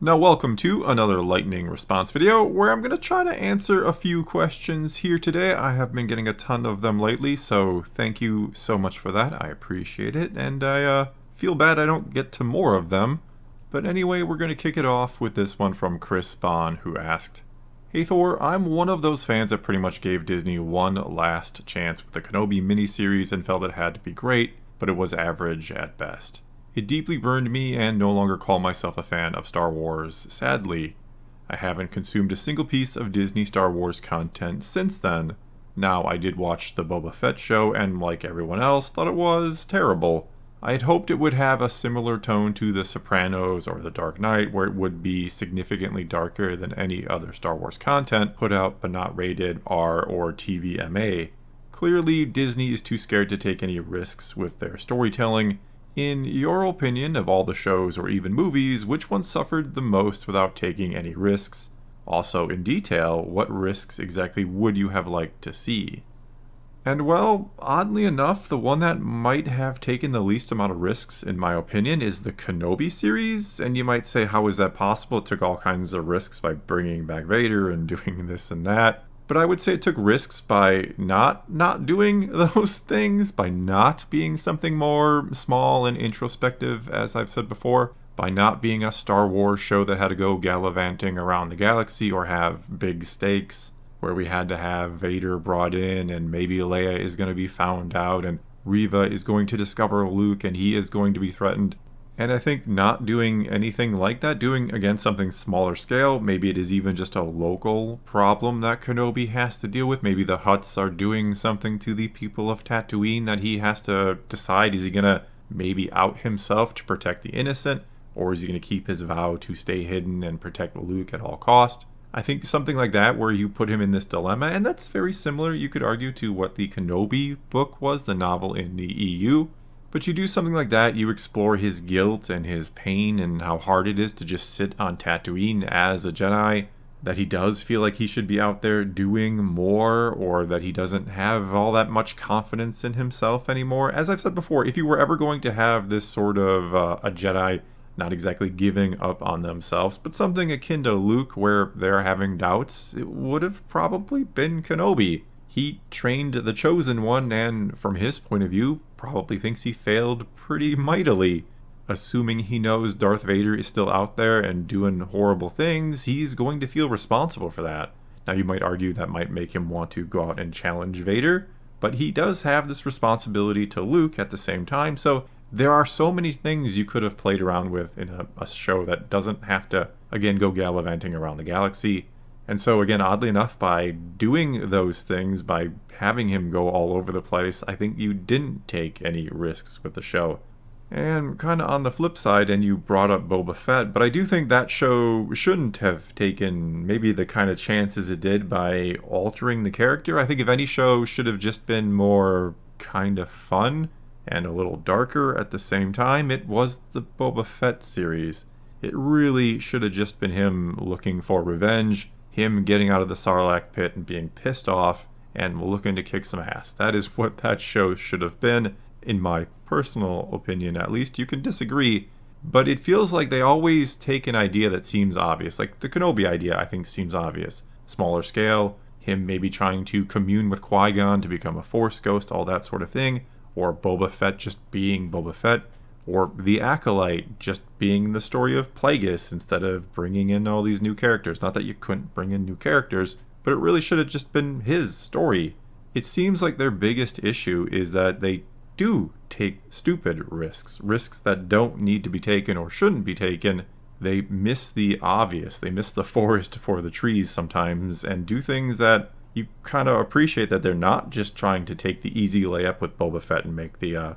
Now welcome to another lightning response video where I'm going to try to answer a few questions here today. I have been getting a ton of them lately, so thank you so much for that. I appreciate it, and I feel bad I don't get to more of them. But anyway, we're going to kick it off with this one from Chris Bond, who asked, "Hey Thor, I'm one of those fans that pretty much gave Disney one last chance with the Kenobi miniseries and felt it had to be great, but it was average at best. It deeply burned me and no longer call myself a fan of Star Wars, sadly. I haven't consumed a single piece of Disney Star Wars content since then. Now, I did watch the Boba Fett show and, like everyone else, thought it was terrible. I had hoped it would have a similar tone to The Sopranos or The Dark Knight, where it would be significantly darker than any other Star Wars content put out but not rated R or TVMA. Clearly, Disney is too scared to take any risks with their storytelling. In your opinion, of all the shows or even movies, which one suffered the most without taking any risks? Also, in detail, what risks exactly would you have liked to see?" And well, oddly enough, the one that might have taken the least amount of risks, in my opinion, is the Kenobi series. And you might say, how is that possible? It took all kinds of risks by bringing back Vader and doing this and that. But I would say it took risks by not doing those things, by not being something more small and introspective, as I've said before, by not being a Star Wars show that had to go gallivanting around the galaxy or have big stakes, where we had to have Vader brought in and maybe Leia is going to be found out and Reva is going to discover Luke and he is going to be threatened. And I think not doing anything like that, doing, again, something smaller scale, maybe it is even just a local problem that Kenobi has to deal with. Maybe the Hutts are doing something to the people of Tatooine that he has to decide. Is he going to maybe out himself to protect the innocent? Or is he going to keep his vow to stay hidden and protect Luke at all cost? I think something like that where you put him in this dilemma, and that's very similar, you could argue, to what the Kenobi book was, the novel in the EU. But you do something like that, you explore his guilt and his pain and how hard it is to just sit on Tatooine as a Jedi, that he does feel like he should be out there doing more, or that he doesn't have all that much confidence in himself anymore. As I've said before, if you were ever going to have this sort of a Jedi not exactly giving up on themselves, but something akin to Luke where they're having doubts, it would have probably been Kenobi. He trained the Chosen One, and from his point of view, probably thinks he failed pretty mightily. Assuming he knows Darth Vader is still out there and doing horrible things, he's going to feel responsible for that. Now, you might argue that might make him want to go out and challenge Vader, but he does have this responsibility to Luke at the same time, so there are so many things you could have played around with in a show that doesn't have to, again, go gallivanting around the galaxy. And so, again, oddly enough, by doing those things, by having him go all over the place, I think you didn't take any risks with the show. And kind of on the flip side, and you brought up Boba Fett, but I do think that show shouldn't have taken maybe the kind of chances it did by altering the character. I think if any show should have just been more kind of fun and a little darker at the same time, it was the Boba Fett series. It really should have just been him looking for revenge, him getting out of the Sarlacc pit and being pissed off and looking to kick some ass. That is what that show should have been, in my personal opinion at least. You can disagree, but it feels like they always take an idea that seems obvious. Like the Kenobi idea, I think, seems obvious. Smaller scale, him maybe trying to commune with Qui-Gon to become a Force ghost, all that sort of thing. Or Boba Fett just being Boba Fett. Or The Acolyte just being the story of Plagueis instead of bringing in all these new characters. Not that you couldn't bring in new characters, but it really should have just been his story. It seems like their biggest issue is that they do take stupid risks. Risks that don't need to be taken or shouldn't be taken. They miss the obvious. They miss the forest for the trees sometimes and do things that you kind of appreciate, that they're not just trying to take the easy layup with Boba Fett and make the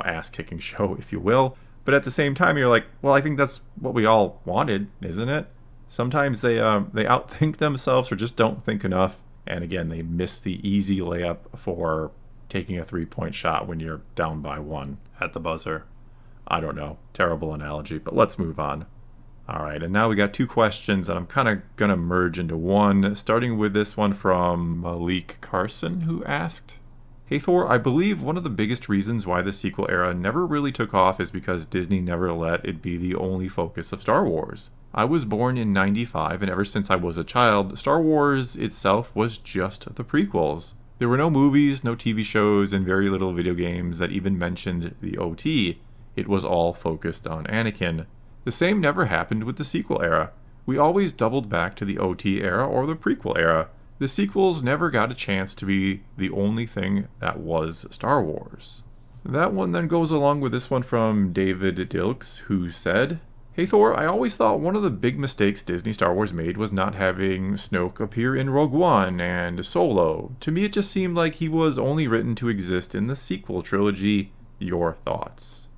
ass-kicking show, if you will. But at the same time, you're like, well, I think that's what we all wanted, isn't it? Sometimes they outthink themselves or just don't think enough. And again, they miss the easy layup for taking a 3-point shot when you're down by 1 at the buzzer. I don't know. Terrible analogy, but let's move on. All right, and now we got 2 questions, and I'm kind of going to merge into one, starting with this one from Malik Carson, who asked, "Hey Thor, I believe one of the biggest reasons why the sequel era never really took off is because Disney never let it be the only focus of Star Wars. I was born in '95, and ever since I was a child, Star Wars itself was just the prequels. There were no movies, no TV shows, and very little video games that even mentioned the OT. It was all focused on Anakin. The same never happened with the sequel era. We always doubled back to the OT era or the prequel era. The sequels never got a chance to be the only thing that was Star Wars. That one then goes along with this one from David Dilks, who said, "Hey Thor, I always thought one of the big mistakes Disney Star Wars made was not having Snoke appear in Rogue One and Solo. To me it just seemed like he was only written to exist in the sequel trilogy. Your thoughts?"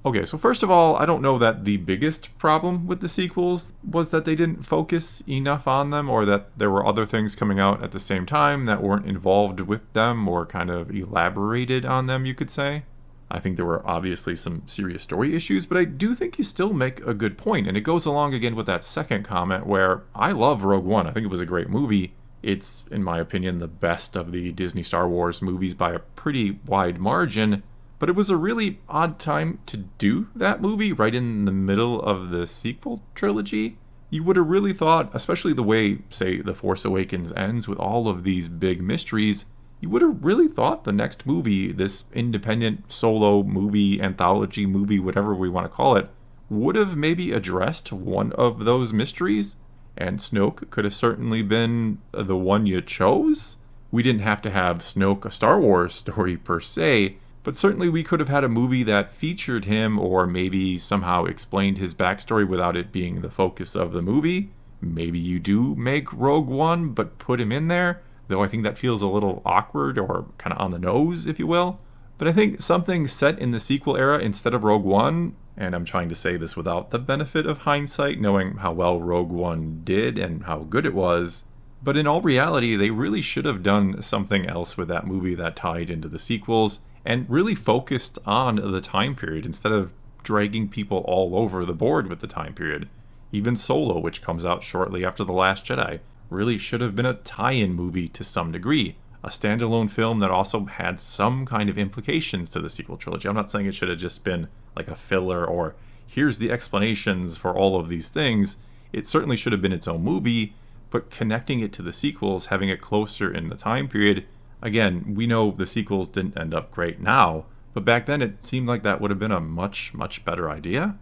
Okay, so first of all, I don't know that the biggest problem with the sequels was that they didn't focus enough on them, or that there were other things coming out at the same time that weren't involved with them or kind of elaborated on them, you could say. I think there were obviously some serious story issues, but I do think you still make a good point, and it goes along again with that second comment where I love Rogue One. I think it was a great movie. It's, in my opinion, the best of the Disney Star Wars movies by a pretty wide margin. But it was a really odd time to do that movie right in the middle of the sequel trilogy. You would have really thought, especially the way, say, The Force Awakens ends with all of these big mysteries, you would have really thought the next movie, this independent solo movie, anthology movie, whatever we want to call it, would have maybe addressed one of those mysteries. And Snoke could have certainly been the one you chose. We didn't have to have Snoke a Star Wars story per se, but certainly we could have had a movie that featured him or maybe somehow explained his backstory without it being the focus of the movie. Maybe you do make Rogue One, but put him in there, though I think that feels a little awkward or kind of on the nose, if you will. But I think something set in the sequel era instead of Rogue One, and I'm trying to say this without the benefit of hindsight, knowing how well Rogue One did and how good it was, but in all reality, they really should have done something else with that movie that tied into the sequels, and really focused on the time period instead of dragging people all over the board with the time period. Even Solo, which comes out shortly after The Last Jedi, really should have been a tie-in movie to some degree. A standalone film that also had some kind of implications to the sequel trilogy. I'm not saying it should have just been like a filler or here's the explanations for all of these things. It certainly should have been its own movie, but connecting it to the sequels, having it closer in the time period. Again, we know the sequels didn't end up great now, but back then it seemed like that would have been a much, much better idea.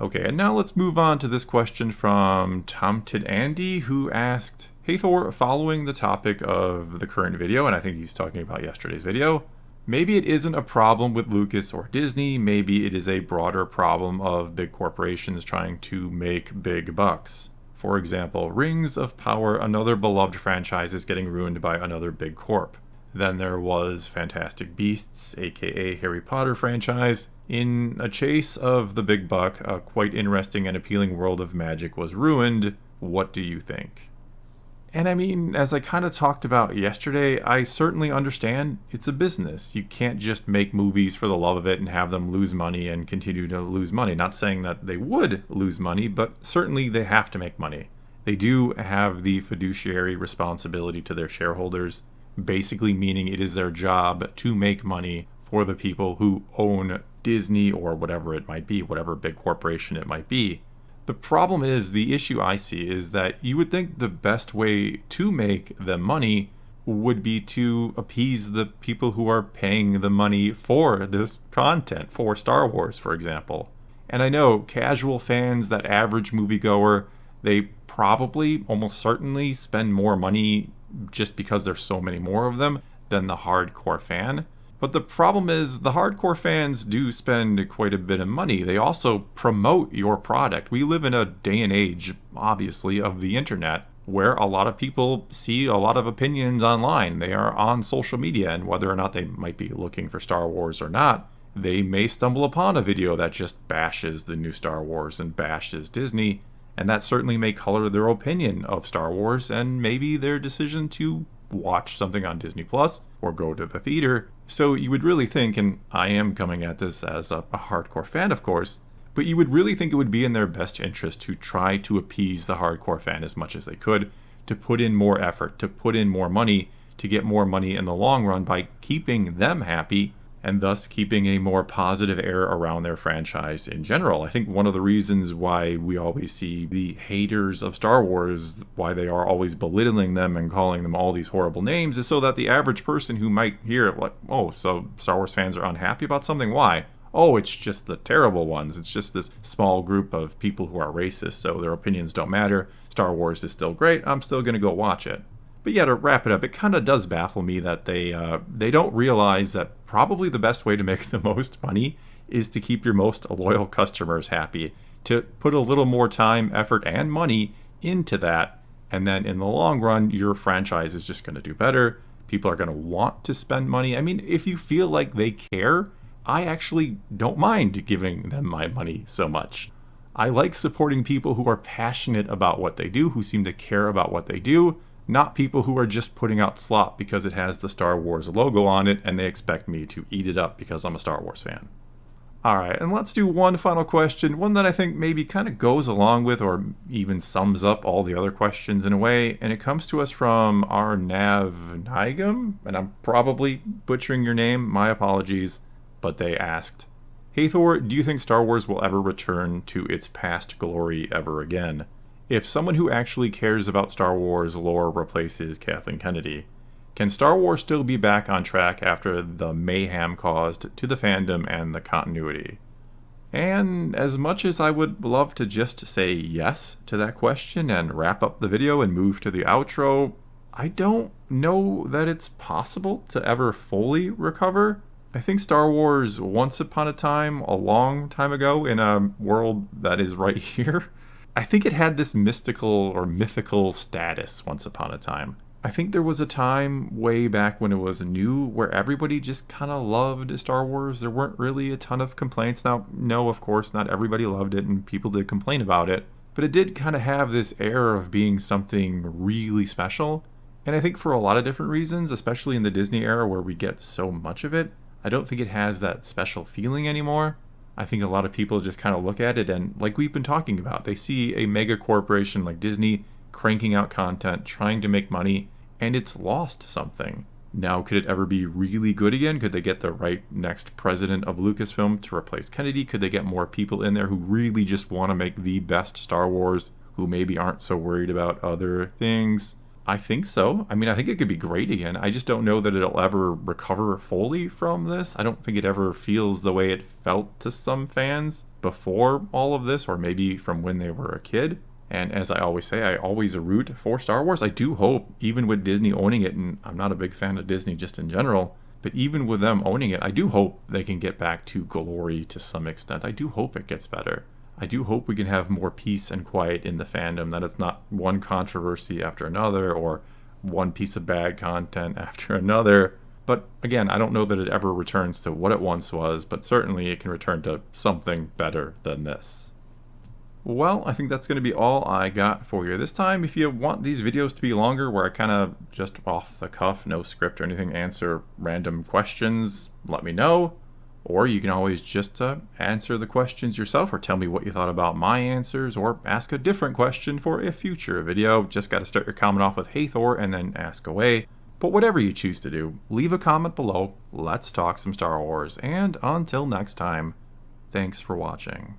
Okay, and now let's move on to this question from Tomted Andy, who asked, "Hey Thor, following the topic of the current video," and I think he's talking about yesterday's video, "maybe it isn't a problem with Lucas or Disney, maybe it is a broader problem of big corporations trying to make big bucks. For example, Rings of Power, another beloved franchise, is getting ruined by another big corp. Then there was Fantastic Beasts, aka Harry Potter franchise. In a chase of the big buck, a quite interesting and appealing world of magic was ruined. What do you think?" And I mean, as I kind of talked about yesterday, I certainly understand it's a business. You can't just make movies for the love of it and have them lose money and continue to lose money. Not saying that they would lose money, but certainly they have to make money. They do have the fiduciary responsibility to their shareholders, basically meaning it is their job to make money for the people who own Disney or whatever it might be, whatever big corporation it might be. The problem is, the issue I see is that you would think the best way to make the money would be to appease the people who are paying the money for this content, for Star Wars, for example. And I know casual fans, that average moviegoer, they probably, almost certainly, spend more money just because there's so many more of them than the hardcore fan. But the problem is the hardcore fans do spend quite a bit of money. They also promote your product. We live in a day and age, obviously, of the internet where a lot of people see a lot of opinions online. They are on social media, and whether or not they might be looking for Star Wars or not, they may stumble upon a video that just bashes the new Star Wars and bashes Disney, and that certainly may color their opinion of Star Wars and maybe their decision to watch something on Disney Plus or go to the theater. So you would really think, and I am coming at this as a hardcore fan, of course, but you would really think it would be in their best interest to try to appease the hardcore fan as much as they could, to put in more effort, to put in more money, to get more money in the long run by keeping them happy and thus keeping a more positive air around their franchise in general. I think one of the reasons why we always see the haters of Star Wars, why they are always belittling them and calling them all these horrible names, is so that the average person who might hear, like, oh, so Star Wars fans are unhappy about something? Why? Oh, it's just the terrible ones. It's just this small group of people who are racist, so their opinions don't matter. Star Wars is still great. I'm still going to go watch it. But yeah, to wrap it up, it kind of does baffle me that they don't realize that probably the best way to make the most money is to keep your most loyal customers happy, to put a little more time, effort, and money into that, and then in the long run, your franchise is just going to do better. People are going to want to spend money. I mean, if you feel like they care, I actually don't mind giving them my money so much. I like supporting people who are passionate about what they do, who seem to care about what they do, not people who are just putting out slop because it has the Star Wars logo on it and they expect me to eat it up because I'm a Star Wars fan. Alright, and let's do one final question, one that I think maybe kind of goes along with or even sums up all the other questions in a way, and it comes to us from our Nigum, and I'm probably butchering your name, my apologies, but they asked, "Hey Thor, do you think Star Wars will ever return to its past glory ever again? If someone who actually cares about Star Wars lore replaces Kathleen Kennedy, can Star Wars still be back on track after the mayhem caused to the fandom and the continuity?" And as much as I would love to just say yes to that question and wrap up the video and move to the outro, I don't know that it's possible to ever fully recover. I think Star Wars, once upon a time, a long time ago, in a world that is right here, I think it had this mystical or mythical status once upon a time. I think there was a time way back when it was new where everybody just kind of loved Star Wars. There weren't really a ton of complaints. Now, no, of course, not everybody loved it and people did complain about it, but it did kind of have this air of being something really special. And I think for a lot of different reasons, especially in the Disney era where we get so much of it, I don't think it has that special feeling anymore. I think a lot of people just kind of look at it and, like we've been talking about, they see a mega corporation like Disney cranking out content, trying to make money, and it's lost something. Now, could it ever be really good again? Could they get the right next president of Lucasfilm to replace Kennedy? Could they get more people in there who really just want to make the best Star Wars, who maybe aren't so worried about other things? I think so. I mean, I think it could be great again. I just don't know that it'll ever recover fully from this. I don't think it ever feels the way it felt to some fans before all of this, or maybe from when they were a kid. And as I always say, I always root for Star Wars. I do hope, even with Disney owning it, and I'm not a big fan of Disney just in general, but even with them owning it, I do hope they can get back to glory to some extent. I do hope it gets better. I do hope we can have more peace and quiet in the fandom, that it's not one controversy after another or one piece of bad content after another. But again, I don't know that it ever returns to what it once was, but certainly it can return to something better than this. Well, I think that's going to be all I got for you this time. If you want these videos to be longer, where I kind of just off the cuff, no script or anything, answer random questions, let me know. Or you can always just answer the questions yourself, or tell me what you thought about my answers, or ask a different question for a future video. Just got to start your comment off with "Hey Thor" and then ask away. But whatever you choose to do, leave a comment below. Let's talk some Star Wars. And until next time, thanks for watching.